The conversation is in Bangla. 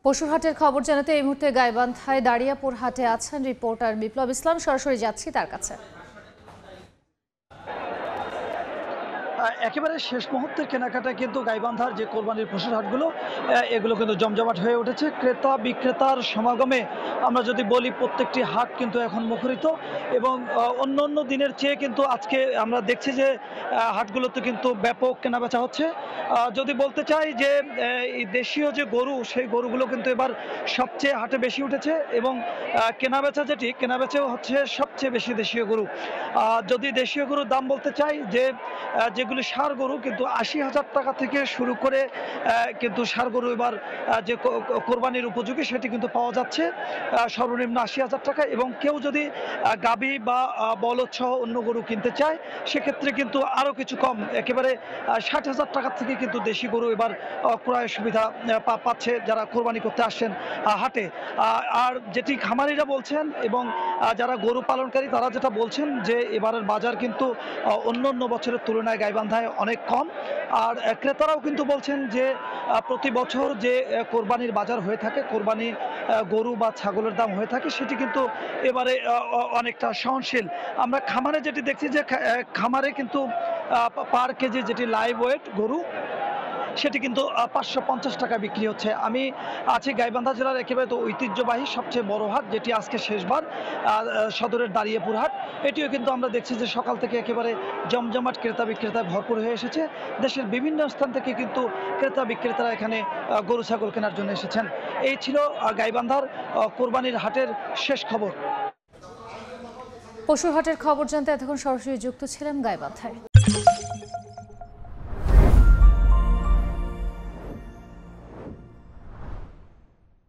পশুরহাটের খবর জানাতে এই মুহূর্তে গাইবান্ধায় দাঁড়িয়াপুর হাটে আছেন রিপোর্টার বিপ্লব ইসলাম। সরাসরি যাচ্ছি তার কাছে। একেবারে শেষ মুহূর্তের কেনাকাটা কিন্তু গাইবান্ধার যে কোরবানির পশুর হাটগুলো এগুলো কিন্তু জমজমাট হয়ে উঠেছে। ক্রেতা বিক্রেতার সমাগমে আমরা যদি বলি প্রত্যেকটি হাট কিন্তু এখন মুখরিত এবং অন্য অন্য দিনের চেয়ে কিন্তু আজকে আমরা দেখছি যে হাটগুলোতে কিন্তু ব্যাপক কেনাবেচা হচ্ছে। যদি বলতে চাই যে এই দেশীয় যে গরু সেই গরুগুলো কিন্তু এবার সবচেয়ে হাটে বেশি উঠেছে এবং কেনাবেচাও হচ্ছে সবচেয়ে বেশি দেশীয় গরু। যদি দেশীয় গরুর দাম বলতে চাই যেগুলি ষাঁড় গরু কিন্তু ৮০,০০০ টাকা থেকে শুরু করে কিন্তু ষাঁড় গরু এবার যে কোরবানির উপযোগী সেটি কিন্তু পাওয়া যাচ্ছে সর্বনিম্ন ৮০,০০০ টাকা। এবং কেউ যদি গাভী বা বলদ সহ অন্য গরু কিনতে চায় সেক্ষেত্রে কিন্তু আরও কিছু কম, একেবারে ৬০,০০০ টাকা থেকে কিন্তু দেশি গরু এবার ক্রয়ের সুবিধা পাচ্ছে যারা কোরবানি করতে আসছেন হাটে। আর যেটি খামারিরা বলছেন এবং যারা গরু পালনকারী তারা যেটা বলছেন যে এবারের বাজার কিন্তু অন্য অন্য বছরের তুলনায় গাইবান্ধায় অনেক কম। আর ক্রেতারাও কিন্তু বলছেন যে প্রতি বছর যে কোরবানির বাজার হয়ে থাকে, কোরবানি গরু বা ছাগলের দাম হয়ে থাকে সেটি কিন্তু এবারে অনেকটা সহনশীল। আমরা খামারে যেটি দেখছি যে খামারে কিন্তু পার কেজি যেটি লাইভ ওয়েট গরু সেটি কিন্তু ৫৫০ টাকা বিক্রি হচ্ছে। আমি আছি গাইবান্ধা জেলার একেবারে তো ঐতিহ্যবাহী সবচেয়ে বড় হাট, যেটি আজকে শেষবার সদরের দাঁড়িয়াপুর হাট। এটিও কিন্তু আমরা দেখছি যে সকাল থেকে একেবারে জমজমাট ক্রেতা বিক্রেতায় ভরপুর হয়ে এসেছে। দেশের বিভিন্ন স্থান থেকে কিন্তু ক্রেতা বিক্রেতারা এখানে গরু ছাগল কেনার জন্য এসেছেন। এই ছিল গাইবান্ধার কোরবানির হাটের শেষ খবর। পশুরহাটের খবর জানতে এতক্ষণ সরাসরি যুক্ত ছিলাম গাইবান্ধায়।